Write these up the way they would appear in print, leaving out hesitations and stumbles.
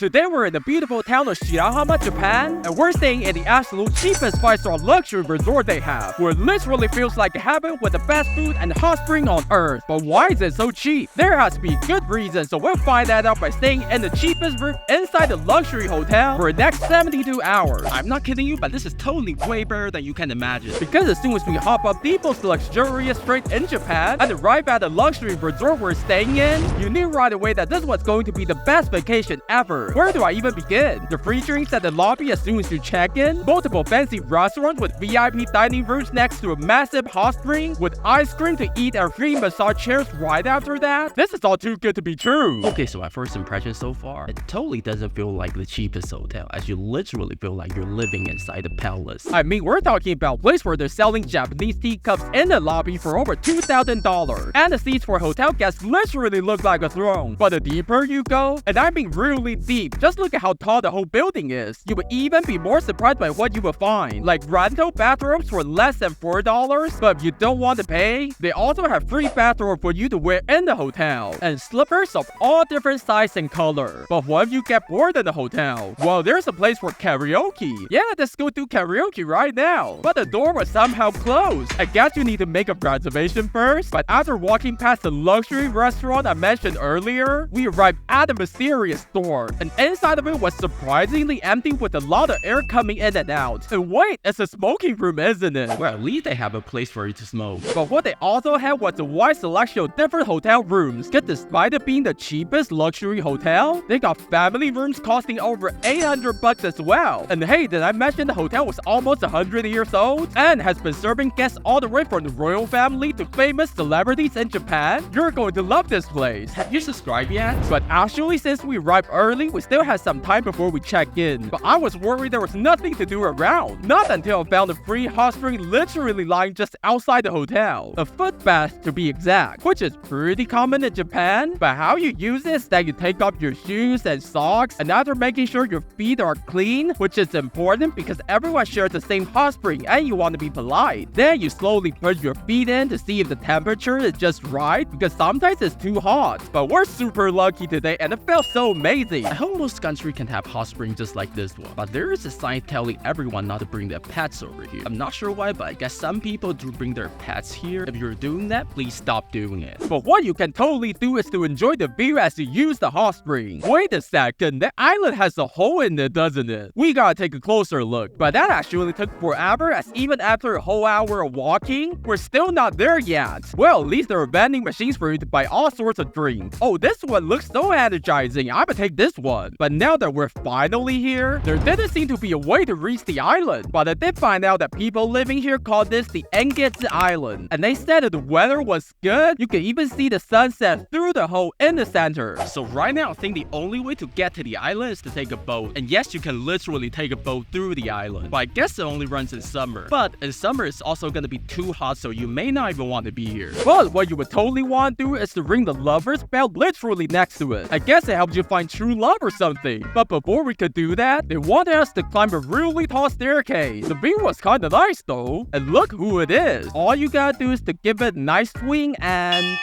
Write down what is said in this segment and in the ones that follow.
Today we're in the beautiful town of Shirahama, Japan, and we're staying in the absolute cheapest 5-star luxury resort they have, where it literally feels like heaven with the best food and hot spring on earth. But why is it so cheap? There has to be good reason, so we'll find that out by staying in the cheapest room inside the luxury hotel for the next 72 hours. I'm not kidding you, but this is totally way better than you can imagine. Because as soon as we hop up the most luxurious train in Japan and arrive at the luxury resort we're staying in, you knew right away that this was going to be the best vacation ever. Where do I even begin? The free drinks at the lobby as soon as you check in, multiple fancy restaurants with VIP dining rooms next to a massive hot spring with ice cream to eat and free massage chairs right after that. This is all too good to be true. Okay, so my first impression so far, it totally doesn't feel like the cheapest hotel, as you literally feel like you're living inside a palace. I mean, we're talking about a place where they're selling Japanese teacups in the lobby for over $2,000, and the seats for hotel guests literally look like a throne. But the deeper you go, and I mean really deep, just look at how tall the whole building is. You would even be more surprised by what you will find, like rental bathrobes for less than $4, but if you don't want to pay, they also have free bathrobe for you to wear in the hotel, and slippers of all different size and color. But what if you get bored in the hotel? Well, there's a place for karaoke. Yeah, let's go do karaoke right now. But the door was somehow closed. I guess you need to make a reservation first, but after walking past the luxury restaurant I mentioned earlier, we arrived at a mysterious door, and inside of it was surprisingly empty with a lot of air coming in and out. And wait, it's a smoking room, isn't it? Well, at least they have a place for you to smoke. But what they also had was a wide selection of different hotel rooms. Because despite it being the cheapest luxury hotel, they got family rooms costing over $800 as well. And hey, did I mention the hotel was almost 100 years old and has been serving guests all the way from the royal family to famous celebrities in Japan? You're going to love this place. Have you subscribed yet? But actually, since we arrived early, we still had some time before we checked in. But I was worried there was nothing to do around. Not until I found a free hot spring literally lying just outside the hotel. A foot bath to be exact, which is pretty common in Japan. But how you use it is that you take off your shoes and socks, and after making sure your feet are clean, which is important because everyone shares the same hot spring and you want to be polite. Then you slowly put your feet in to see if the temperature is just right, because sometimes it's too hot. But we're super lucky today and it felt so amazing. I hope most countries can have hot springs just like this one, but there is a sign telling everyone not to bring their pets over here. I'm not sure why, but I guess some people do bring their pets here. If you're doing that, please stop doing it. But what you can totally do is to enjoy the view as you use the hot spring. Wait a second, the island has a hole in it, doesn't it? We gotta take a closer look. But that actually took forever, as even after a whole hour of walking, we're still not there yet. Well, at least there are vending machines for you to buy all sorts of drinks. Oh, this one looks so energizing. I'ma take this one. But now that we're finally here, there didn't seem to be a way to reach the island. But I did find out that people living here call this the Engetsu Island. And they said if the weather was good, you could even see the sunset through the hole in the center. So right now, I think the only way to get to the island is to take a boat. And yes, you can literally take a boat through the island. But I guess it only runs in summer. But in summer, it's also gonna be too hot, so you may not even want to be here. But what you would totally want to do is to ring the lover's bell literally next to it. I guess it helps you find true love or something. But before we could do that, they wanted us to climb a really tall staircase. The view was kinda nice though. And look who it is. All you gotta do is to give it a nice swing and...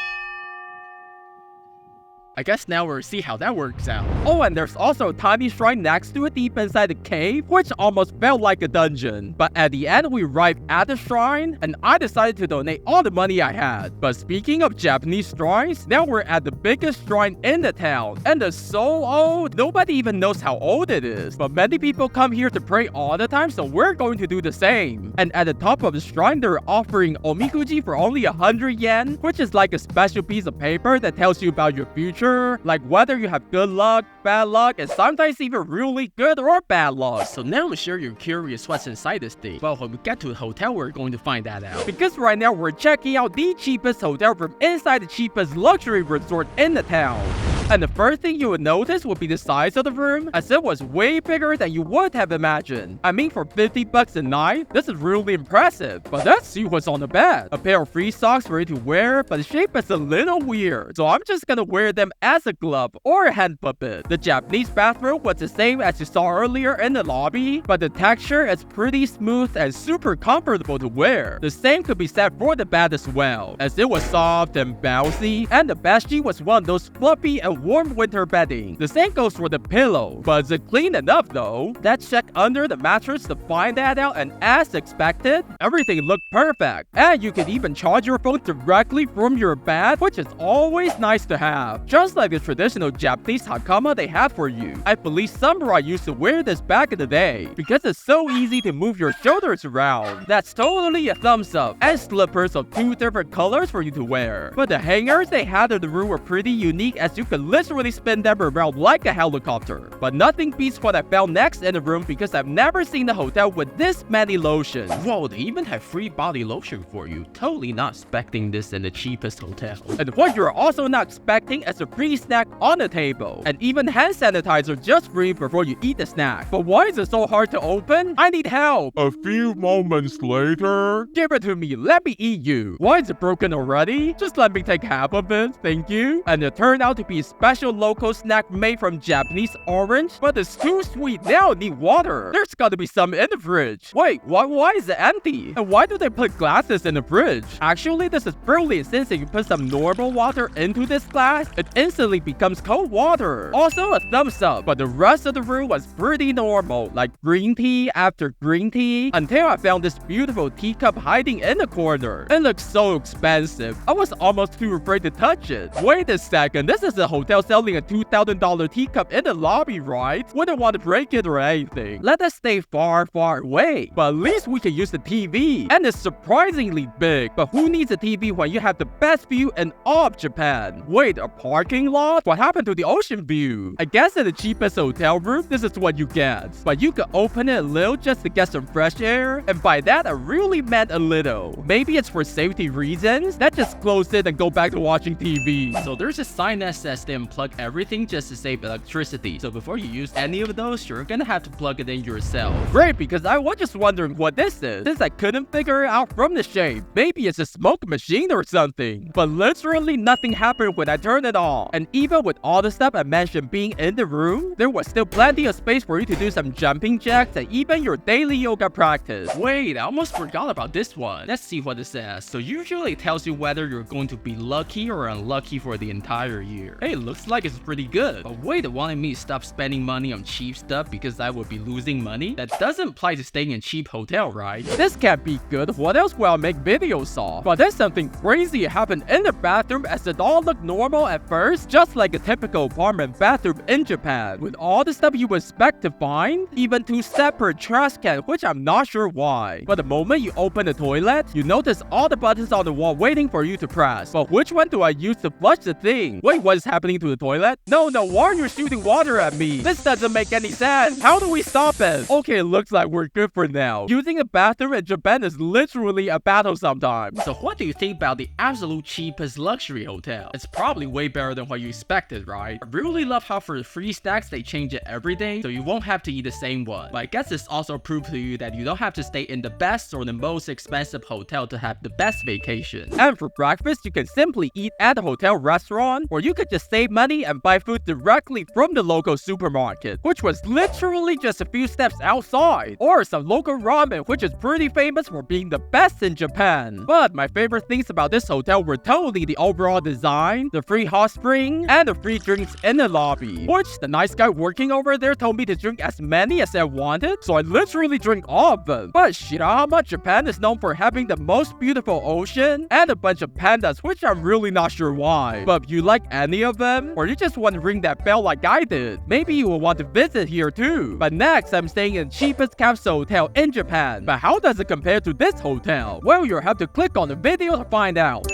I guess now we'll see how that works out. Oh, and there's also a tiny shrine next to it deep inside the cave, which almost felt like a dungeon. But at the end, we arrived at the shrine, and I decided to donate all the money I had. But speaking of Japanese shrines, now we're at the biggest shrine in the town. And it's so old, nobody even knows how old it is. But many people come here to pray all the time, so we're going to do the same. And at the top of the shrine, they're offering Omikuji for only 100 yen, which is like a special piece of paper that tells you about your future, like whether you have good luck, bad luck, and sometimes even really good or bad luck. So now I'm sure you're curious what's inside this thing. Well, when we get to the hotel, we're going to find that out. Because right now we're checking out the cheapest hotel room inside the cheapest luxury resort in the town. And the first thing you would notice would be the size of the room, as it was way bigger than you would have imagined. I mean, for $50 a night, this is really impressive. But let's see what's on the bed. A pair of free socks ready to wear, but the shape is a little weird, so I'm just gonna wear them as a glove or a hand puppet. The Japanese bathrobe was the same as you saw earlier in the lobby, but the texture is pretty smooth and super comfortable to wear. The same could be said for the bed as well, as it was soft and bouncy, and the bed sheet was one of those fluffy and warm winter bedding. The same goes for the pillow. But is it clean enough though? Let's check under the mattress to find that out, and as expected, everything looked perfect. And you can even charge your phone directly from your bed, which is always nice to have. Just like the traditional Japanese Hakama they have for you. I believe samurai used to wear this back in the day because it's so easy to move your shoulders around. That's totally a thumbs up. And slippers of 2 different colors for you to wear. But the hangers they had in the room were pretty unique, as you could literally spin them around like a helicopter. But nothing beats what I found next in the room, because I've never seen a hotel with this many lotions. Whoa, they even have free body lotion for you. Totally not expecting this in the cheapest hotel. And what you're also not expecting is a free snack on the table. And even hand sanitizer just free before you eat the snack. But why is it so hard to open? I need help. A few moments later... Give it to me, let me eat you. Why is it broken already? Just let me take half of it, thank you. And it turned out to be a special local snack made from Japanese orange, but it's too sweet. Now I need water. There's gotta be some in the fridge. Wait, why is it empty? And why do they put glasses in the fridge? Actually, this is brilliant, since if you put some normal water into this glass, it instantly becomes cold water. Also a thumbs up, but the rest of the room was pretty normal, like green tea after green tea, until I found this beautiful teacup hiding in the corner. It looks so expensive. I was almost too afraid to touch it. Wait a second, this is a hotel selling a $2,000 teacup in the lobby, right? Wouldn't want to break it or anything. Let us stay far away. But at least we can use the TV. And it's surprisingly big. But who needs a TV when you have the best view in all of Japan? Wait, a parking lot? What happened to the ocean view? I guess in the cheapest hotel room, this is what you get. But you could open it a little just to get some fresh air. And by that, I really meant a little. Maybe it's for safety reasons. Let's just close it and go back to watching TV. So there's a sign that says they unplug everything just to save electricity. So before you use any of those, you're gonna have to plug it in yourself. Great, because I was just wondering what this is, since I couldn't figure it out from the shape. Maybe it's a smoke machine or something. But literally nothing happened when I turned it on. And even with all the stuff I mentioned being in the room, there was still plenty of space for you to do some jumping jacks and even your daily yoga practice. Wait, I almost forgot about this one. Let's see what it says. So usually it tells you whether you're going to be lucky or unlucky for the entire year. Hey, looks like it's pretty good. But wait, it wanted me to stop spending money on cheap stuff because I would be losing money? That doesn't apply to staying in cheap hotel, right? This can't be good. What else will I make videos of? But then something crazy happened in the bathroom, as it all looked normal at first, just like a typical apartment bathroom in Japan, with all the stuff you would expect to find, even 2 separate trash cans, which I'm not sure why. But the moment you open the toilet, you notice all the buttons on the wall waiting for you to press. But which one do I use to flush the thing? Wait, what is happening to the toilet? No, why are you shooting water at me? This doesn't make any sense. How do we stop it? Okay, it looks like we're good for now. Using a bathroom in Japan is literally a battle sometimes. So what do you think about the absolute cheapest luxury hotel? It's probably way better than what you expected, right? I really love how for the free snacks they change it every day, so you won't have to eat the same one. But I guess it's also proof to you that you don't have to stay in the best or the most expensive hotel to have the best vacation. And for breakfast, you can simply eat at a hotel restaurant, or you could just save money and buy food directly from the local supermarket, which was literally just a few steps outside, or some local ramen, which is pretty famous for being the best in Japan. But my favorite things about this hotel were totally the overall design, the free hot spring, and the free drinks in the lobby, which the nice guy working over there told me to drink as many as I wanted, so I literally drank all of them. But Shirahama, Japan is known for having the most beautiful ocean and a bunch of pandas, which I'm really not sure why. But if you like any of them, or you just want to ring that bell like I did, maybe you will want to visit here too. But next, I'm staying in the cheapest capsule hotel in Japan. But how does it compare to this hotel? Well, you'll have to click on the video to find out.